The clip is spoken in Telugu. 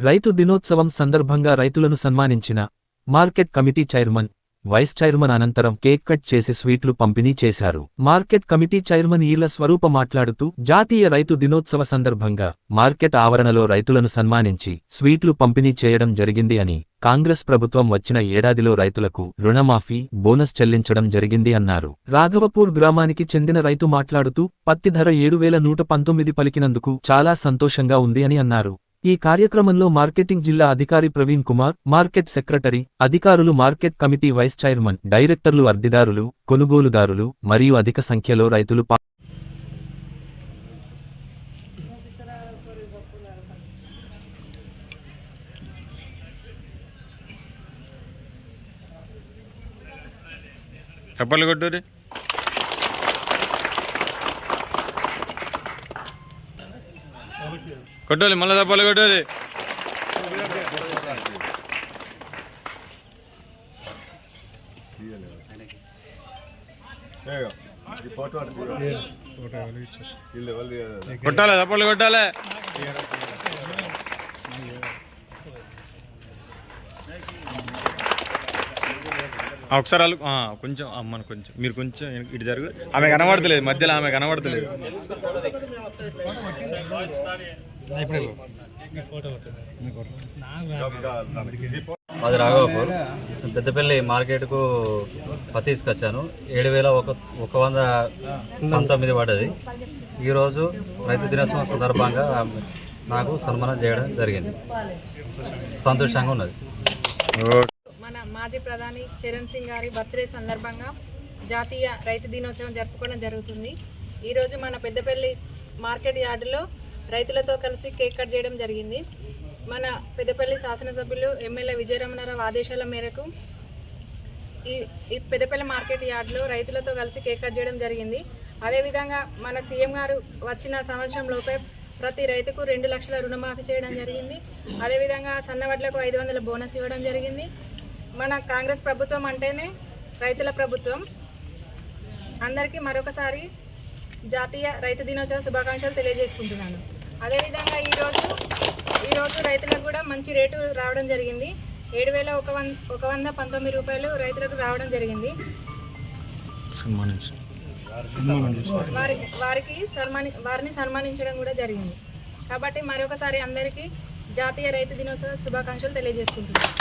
రైతు దినోత్సవం సందర్భంగా రైతులను సన్మానించిన market committee chairman, vice chairman అనంతరం కేక్ కట్ చేసి స్వీట్లు పంపిణీ చేశారు. Market committee chairman Eerla Swaroopa మాట్లాడుతూ జాతీయ రైతు దినోత్సవ సందర్భంగా మార్కెట్ ఆవరణలో రైతులను సన్మానించి స్వీట్లు పంపిణీ చేయడం జరిగింది అని, కాంగ్రెస్ ప్రభుత్వం వచ్చిన ఏడాదిలో రైతులకు రుణమాఫీ, బోనస్ చెల్లించడం జరిగింది అన్నారు. రాఘవపూర్ గ్రామానికి చెందిన రైతు మాట్లాడుతూ పత్తి ధర 7,119 పలికినందుకు చాలా సంతోషంగా ఉంది అని అన్నారు. ఈ కార్యక్రమంలో మార్కెటింగ్ జిల్లా అధికారి ప్రవీణ్ కుమార్, మార్కెట్ సెక్రటరీ, అధికారులు, మార్కెట్ కమిటీ వైస్ చైర్మన్, డైరెక్టర్లు, అర్దిదారులు, కొనుగోలుదారులు మరియు అధిక సంఖ్యలో రైతులు కొట్టాలి, మళ్ళీ తప్పాలి, కొట్టాలి. కొట్టాలి, తప్పాలి, కొట్టాలి. ఒకసారి కొంచెం అమ్మను కొంచెం మీరు కొంచెం ఇటు జరుగు. ఆమె కనబడతలేదు, మధ్యలో ఆమె కనబడతలేదు. అది రాఘవపూర్ పెద్దపల్లి మార్కెట్కు పత్తి తీసుకొచ్చాను. 7,119 పడ్డది. ఈరోజు రైతు దినోత్సవం సందర్భంగా నాకు సన్మానం చేయడం జరిగింది. సంతోషంగా ఉన్నది. మన మాజీ ప్రధాని చరణ్ సింగ్ గారి బర్త్డే సందర్భంగా జాతీయ రైతు దినోత్సవం జరుపుకోవడం జరుగుతుంది. ఈరోజు మన పెద్దపల్లి మార్కెట్ యార్డులో రైతులతో కలిసి కేక్ కట్ చేయడం జరిగింది. మన పెద్దపల్లి శాసనసభ్యులు ఎమ్మెల్యే విజయరమణారావు ఆదేశాల మేరకు ఈ పెద్దపల్లి మార్కెట్ యార్డులో రైతులతో కలిసి కేక్ కట్ చేయడం జరిగింది. అదేవిధంగా మన సీఎం గారు వచ్చిన సంవత్సరంలోపే ప్రతి రైతుకు 2 లక్షల రుణమాఫీ చేయడం జరిగింది. అదేవిధంగా సన్నవడ్లకు 500 బోనస్ ఇవ్వడం జరిగింది. మన కాంగ్రెస్ ప్రభుత్వం అంటేనే రైతుల ప్రభుత్వం. అందరికీ మరొకసారి జాతీయ రైతు దినోత్సవ శుభాకాంక్షలు తెలియజేసుకుంటున్నాను. అదేవిధంగా ఈరోజు రైతులకు కూడా మంచి రేటు రావడం జరిగింది. 7,119 రూపాయలు రైతులకు రావడం జరిగింది. వారిని సన్మానించడం కూడా జరిగింది. కాబట్టి మరొకసారి అందరికీ జాతీయ రైతు దినోత్సవ శుభాకాంక్షలు తెలియజేసుకుంటున్నాను.